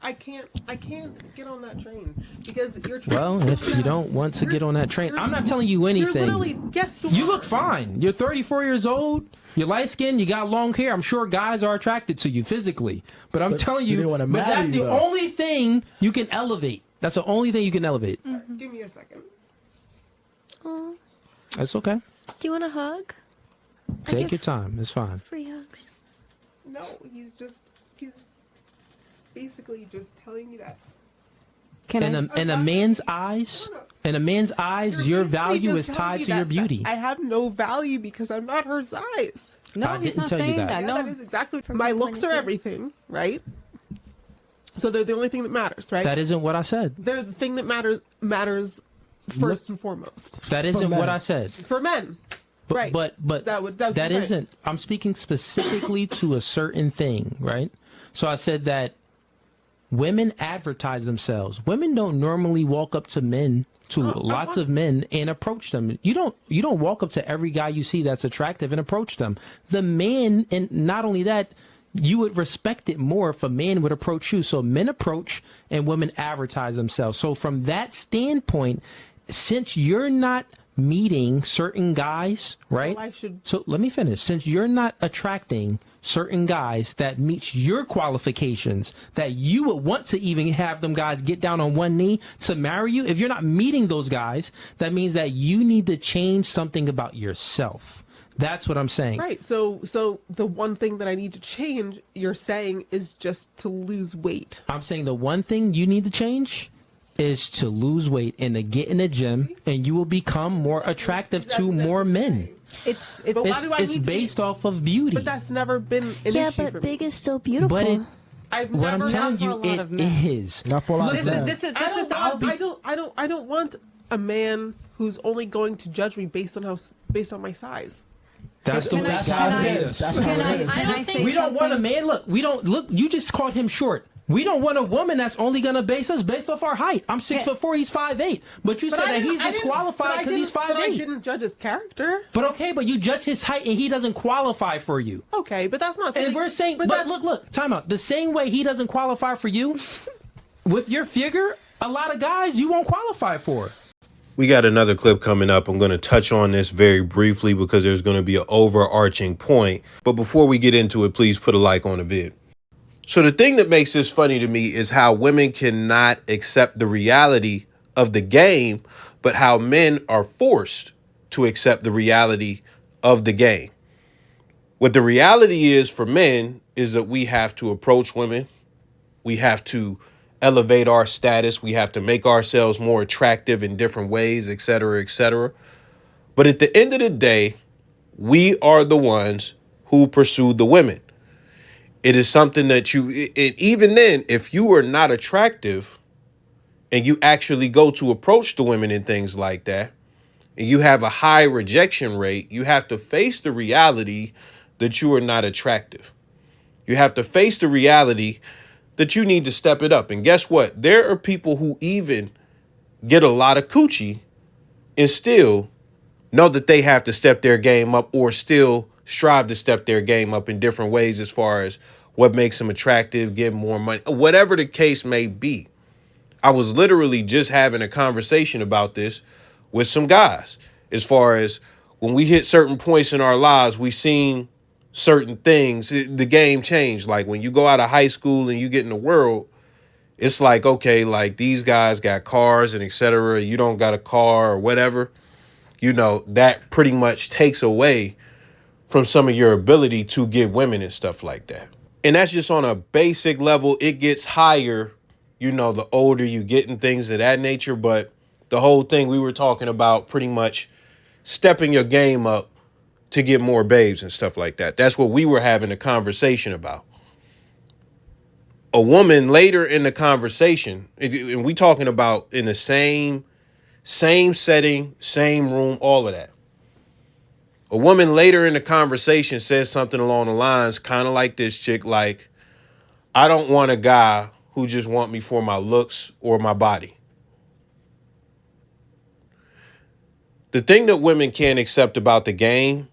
I can't get on that train because you're trying. Well, if you don't want to get on that train, I'm not telling you anything. You're literally, yes, you look fine. You're 34 years old. You're light skinned. You got long hair. I'm sure guys are attracted to you physically. But I'm telling you, but that's the only thing you can elevate. That's the only thing you can elevate. Mm-hmm. Give me a second. Oh. That's okay. Do you want a hug? Take your time. It's fine. Free hugs. No, he's basically just telling me that. In a man's eyes, your value is tied to your beauty. I have no value because I'm not her size. No, he's not saying that. Yeah, No, that is exactly. My looks are everything, right? So they're the only thing that matters, right? That isn't what I said. They're the thing that matters first and foremost. That isn't what I said. For men. Right. But that isn't. I'm speaking specifically to a certain thing, right? So I said that women advertise themselves. Women don't normally walk up to men, lots of men, and approach them. You don't walk up to every guy you see that's attractive and approach them. The man, and not only that, you would respect it more if a man would approach you. So men approach and women advertise themselves. So from that standpoint, since you're not meeting certain guys, right? So let me finish. Since you're not attracting certain guys that meets your qualifications, that you would want to even have them guys get down on one knee to marry you, if you're not meeting those guys, that means that you need to change something about yourself. That's what I'm saying. Right. So the one thing that I need to change, you're saying, is just to lose weight. I'm saying the one thing you need to change is to lose weight and to get in the gym, and you will become more attractive to more men. It's based off of beauty. But that's never been an issue Yeah, for but me. big is still beautiful. But what I'm telling you, it is. Not for a lot of men. I don't want a man who's only going to judge me based on my size. That's the way it is. We don't want a man. Look. You just called him short. We don't want a woman that's only going to base us based off our height. I'm 6'4", he's 5'8". But you said that he's disqualified because he's 5'8". But I didn't judge his character. But you judge his height and he doesn't qualify for you. Okay, but that's not saying... And we're saying... But look, time out. The same way he doesn't qualify for you, with your figure, a lot of guys you won't qualify for. We got another clip coming up. I'm going to touch on this very briefly because there's going to be an overarching point. But before we get into it, please put a like on the vid. So the thing that makes this funny to me is how women cannot accept the reality of the game, but how men are forced to accept the reality of the game. What the reality is for men is that we have to approach women. We have to elevate our status. We have to make ourselves more attractive in different ways, et cetera, et cetera. But at the end of the day, we are the ones who pursue the women. It is something that even then, if you are not attractive and you actually go to approach the women and things like that, and you have a high rejection rate, you have to face the reality that you are not attractive. You have to face the reality that you need to step it up. And guess what? There are people who even get a lot of coochie and still know that they have to step their game up, or still strive to step their game up in different ways as far as what makes them attractive, get more money, whatever the case may be. I was literally just having a conversation about this with some guys. As far as when we hit certain points in our lives, we seen certain things, the game changed. Like when you go out of high school and you get in the world, it's like, okay, like these guys got cars and et cetera. You don't got a car or whatever. You know, that pretty much takes away from some of your ability to get women and stuff like that. And that's just on a basic level. It gets higher, you know, the older you get and things of that nature. But the whole thing we were talking about, pretty much stepping your game up to get more babes and stuff like that. That's what we were having a conversation about. A woman later in the conversation, and we talking about in the same setting, same room, all of that. A woman later in the conversation says something along the lines, kind of like this chick, like, I don't want a guy who just want me for my looks or my body. The thing that women can't accept about the game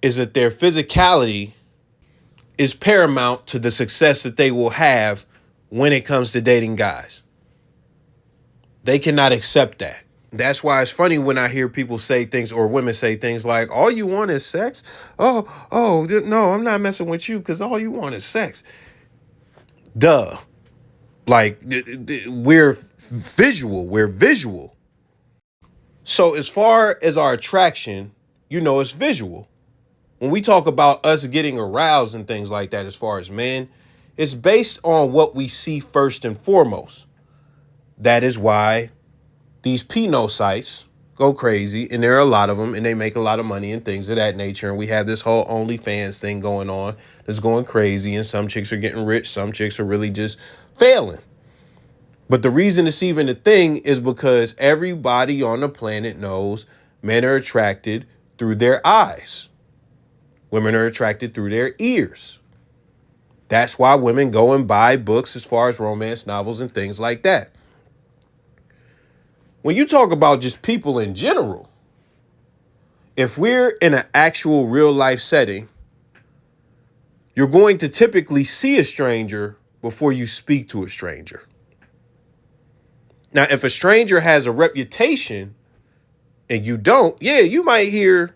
is that their physicality is paramount to the success that they will have when it comes to dating guys. They cannot accept that. That's why it's funny when I hear people say things or women say things like, all you want is sex? No, I'm not messing with you because all you want is sex. Duh. Like, we're visual. So as far as our attraction, it's visual. When we talk about us getting aroused and things like that, as far as men, it's based on what we see first and foremost. That is why these Pinot sites go crazy, and there are a lot of them, and they make a lot of money and things of that nature. And we have this whole OnlyFans thing going on that's going crazy, and some chicks are getting rich, some chicks are really just failing. But the reason it's even a thing is because everybody on the planet knows men are attracted through their eyes. Women are attracted through their ears. That's why women go and buy books as far as romance novels and things like that. When you talk about just people in general, if we're in an actual real life setting, you're going to typically see a stranger before you speak to a stranger. Now, if a stranger has a reputation and you don't, you might hear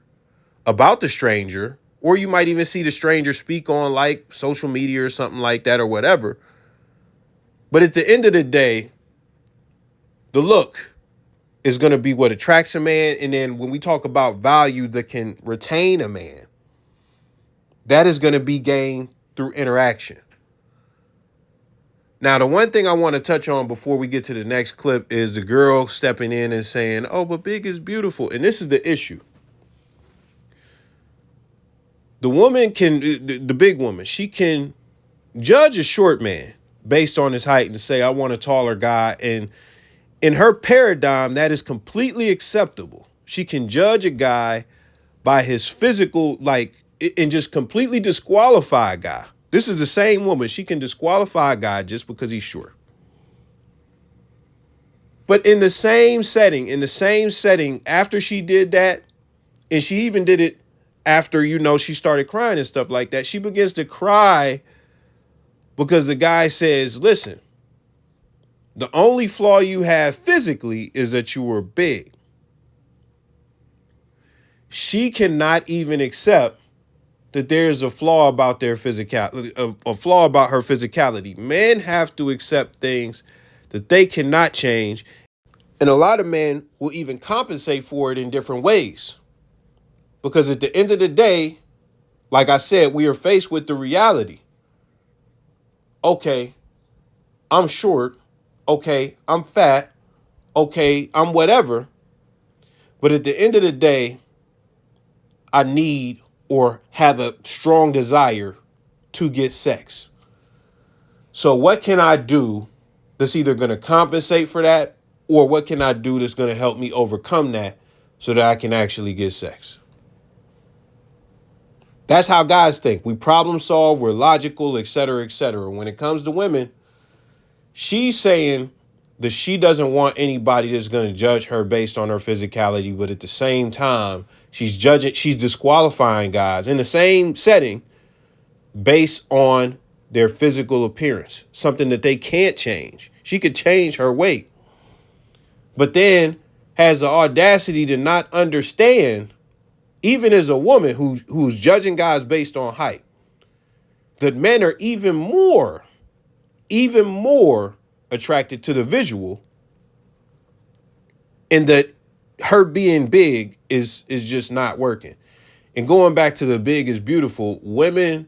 about the stranger, or you might even see the stranger speak on like social media or something like that or whatever. But at the end of the day, the look is going to be what attracts a man. And then when we talk about value that can retain a man, that is going to be gained through interaction. Now, the one thing I want to touch on before we get to the next clip is the girl stepping in and saying, oh, but big is beautiful. And this is the issue. The woman the big woman, she can judge a short man based on his height and say, I want a taller guy. And in her paradigm, that is completely acceptable. She can judge a guy by his physical, and just completely disqualify a guy. This is the same woman. She can disqualify a guy just because he's short. But in the same setting, after she did that, and she even did it after, she started crying and stuff like that, she begins to cry because the guy says, listen, the only flaw you have physically is that you were big. She cannot even accept that there's a flaw about their physicality, a flaw about her physicality. Men have to accept things that they cannot change. And a lot of men will even compensate for it in different ways. Because at the end of the day, like I said, we are faced with the reality. Okay, I'm short. Okay, I'm fat. Okay, I'm whatever. But at the end of the day, I need or have a strong desire to get sex. So what can I do that's either going to compensate for that, or what can I do that's going to help me overcome that so that I can actually get sex? That's how guys think. We problem solve, we're logical, et cetera, et cetera. When it comes to women, she's saying that she doesn't want anybody that's going to judge her based on her physicality, but at the same time, she's disqualifying guys in the same setting based on their physical appearance, something that they can't change. She could change her weight, but then has the audacity to not understand, even as a woman who's judging guys based on height, that men are even more attracted to the visual, and that her being big is just not working. And going back to the big is beautiful, women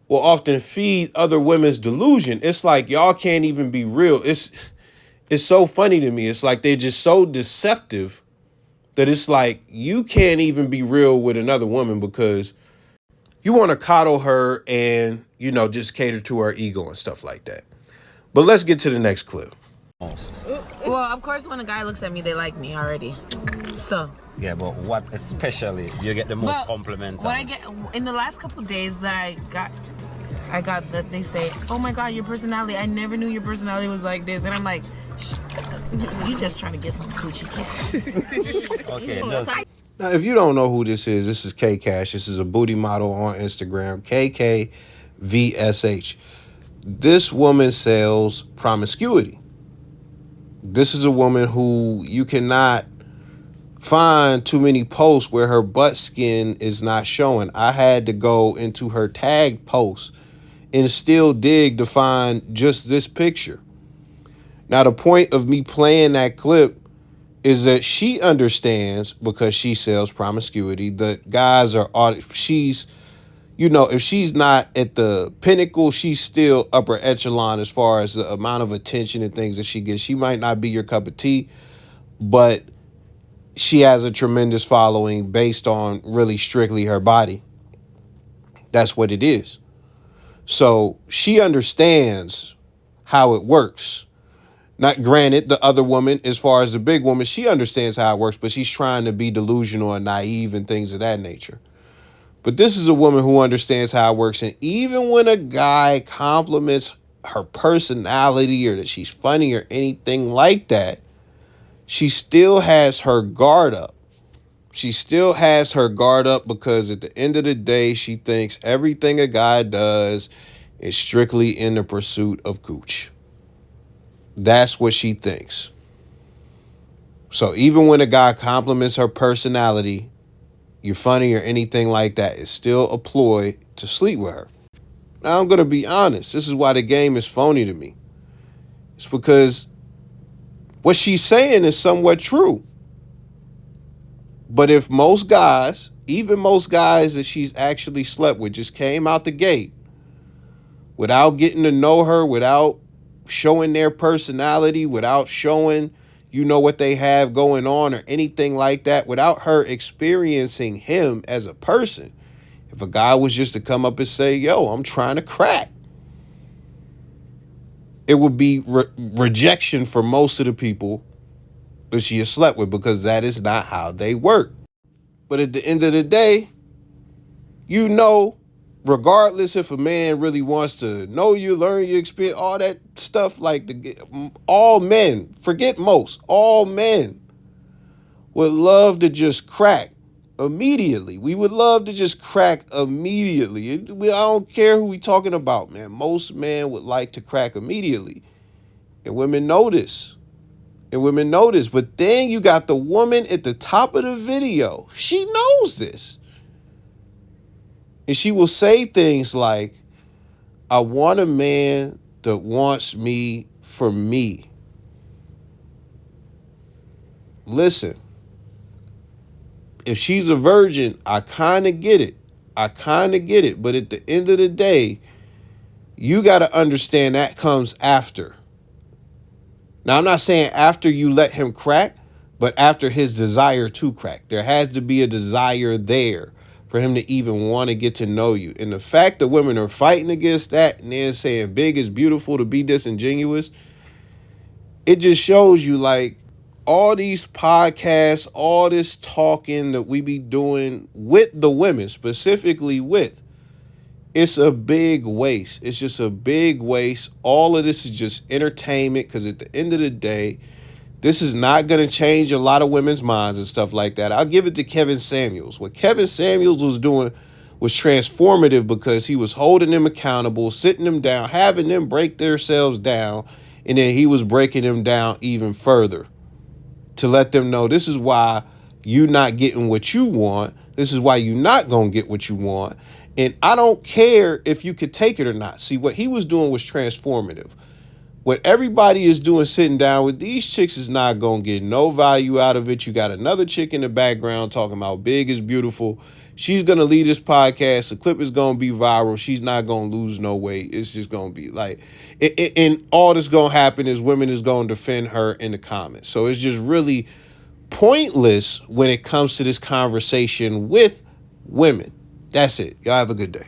will often feed other women's delusion. It's like y'all can't even be real. It's so funny to me. It's like they're just so deceptive that it's like you can't even be real with another woman because you want to coddle her and, just cater to her ego and stuff like that. But let's get to the next clip. Well, of course, when a guy looks at me, they like me already. So. Yeah, but what especially do you get the most compliments? What I get in the last couple of days that I got that they say, "Oh my God, your personality! I never knew your personality was like this," and I'm like, "You just trying to get some coochie kiss." Okay. Now, if you don't know who this is K Cash. This is a booty model on Instagram. KK VSH. This woman sells promiscuity. This is a woman who you cannot find too many posts where her butt skin is not showing. I had to go into her tag posts and still dig to find just this picture. Now, the point of me playing that clip is that she understands, because she sells promiscuity, that guys are, she's, you know, if she's not at the pinnacle, she's still upper echelon as far as the amount of attention and things that she gets. She might not be your cup of tea, but she has a tremendous following based on really strictly her body. That's what it is. So she understands how it works. Not granted, the other woman, as far as the big woman, she understands how it works, but she's trying to be delusional and naive and things of that nature. But this is a woman who understands how it works. And even when a guy compliments her personality or that she's funny or anything like that, she still has her guard up. She still has her guard up because at the end of the day, she thinks everything a guy does is strictly in the pursuit of cooch. That's what she thinks. So even when a guy compliments her personality, you're funny or anything like that, it's still a ploy to sleep with her. Now, I'm going to be honest. This is why the game is phony to me. It's because what she's saying is somewhat true. But if most guys, even most guys that she's actually slept with, just came out the gate without getting to know her, without showing their personality, without showing, you know, what they have going on or anything like that, without her experiencing him as a person, if a guy was just to come up and say, yo, I'm trying to crack, it would be rejection for most of the people that she has slept with, because that is not how they work. But at the end of the day, you know, regardless if a man really wants to know you, learn your experience, all that stuff, like all men, forget most, all men would love to just crack immediately. We would love to just crack immediately. I don't care who we talking about, man. Most men would like to crack immediately. And women know this. But then you got the woman at the top of the video. She knows this. And she will say things like, I want a man that wants me for me. Listen, if she's a virgin, I kind of get it. But at the end of the day, you got to understand that comes after. Now, I'm not saying after you let him crack, but after his desire to crack. There has to be a desire there for him to even want to get to know you. And the fact that women are fighting against that and then saying big is beautiful to be disingenuous, it just shows you, like, all these podcasts, all this talking that we be doing with the women, specifically with, it's a big waste. It's just a big waste. All of this is just entertainment, because at the end of the day, this is not going to change a lot of women's minds and stuff like that. I'll give it to Kevin Samuels. What Kevin Samuels was doing was transformative, because he was holding them accountable, sitting them down, having them break themselves down, and then he was breaking them down even further to let them know this is why you're not getting what you want. This is why you're not going to get what you want. And I don't care if you could take it or not. See, what he was doing was transformative. What everybody is doing sitting down with these chicks is not going to get no value out of it. You got another chick in the background talking about big is beautiful. She's going to lead this podcast. The clip is going to be viral. She's not going to lose no weight. It's just going to be like, and all that's going to happen is women is going to defend her in the comments. So it's just really pointless when it comes to this conversation with women. That's it. Y'all have a good day.